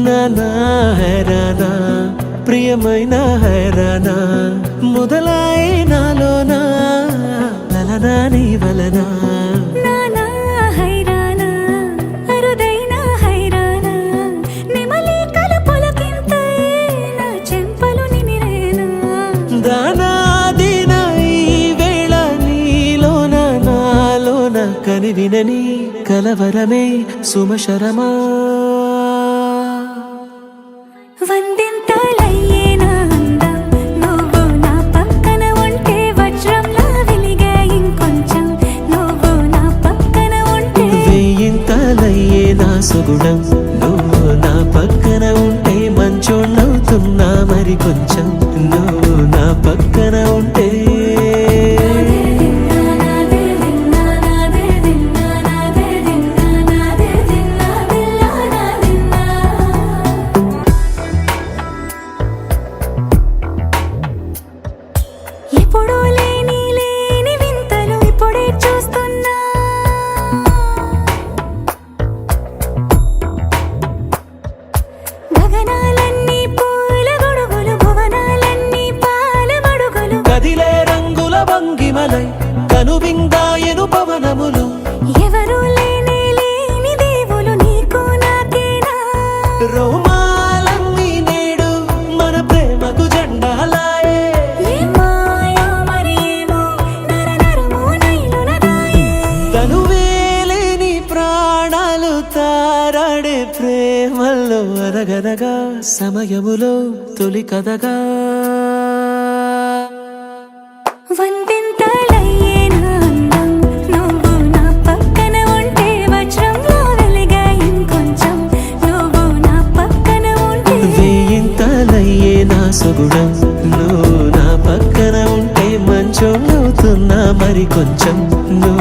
నానా హైరానా ప్రియమైన హైరానా మొదలాయి నాలోనా లలనా నీ వలనా నానా హైరానా అరుదైన హైరానా నెమలి కలుపులకింతై నా చెంపలు నిమిరేనా దానాదిన ఈ వేళ నీలోన నాలోన కనివినని కలవరమే సుమశరమా వందింతలయ్యేనా అందం నువ్వు నా పక్కన ఉంటే వజ్రంలా వెలిగే ఇంకొంచెం నువ్వు నా పక్కన ఉంటే వేయింతలయ్యే నా సుగుణం నువ్వు నా పక్కన ఉంటే మంచోణ్ణవుతున్నా మరి కొంచెం నువ్వు నా పక్కన ఉంటే ఎప్పుడూ లేని వింతలు ఇప్పుడే చూస్తున్నా గగనాలన్నీ పూల గొడుగులు భువనాలన్నీ పాల మడుగులు కదిలే రంగుల భంగిమలై కనువిందాయను పవనములు ఎవరూ లేని దేవులు నీకు నాకేనా రోమాలన్నీ నేడు మన ప్రేమకు జెండాలాయే ఏమాయో మరేమో నరనరమో నైలునదాయే తనువేలేని ప్రాణాలు తారాడే ప్రేమల్లో అనగనగా సమయములో తొలి కథగా వందింతలయ్యేనా అందం నువ్వు నా పక్కన ఉంటే వజ్రంలా వెలిగే ఇంకొంచెం నువ్వు నా పక్కన ఉంటే వేయింతలయ్యే నా సుగుణం నువ్వు నా పక్కన ఉంటే మంచోణ్ణవుతున్నా మరి కొంచెం నువ్వు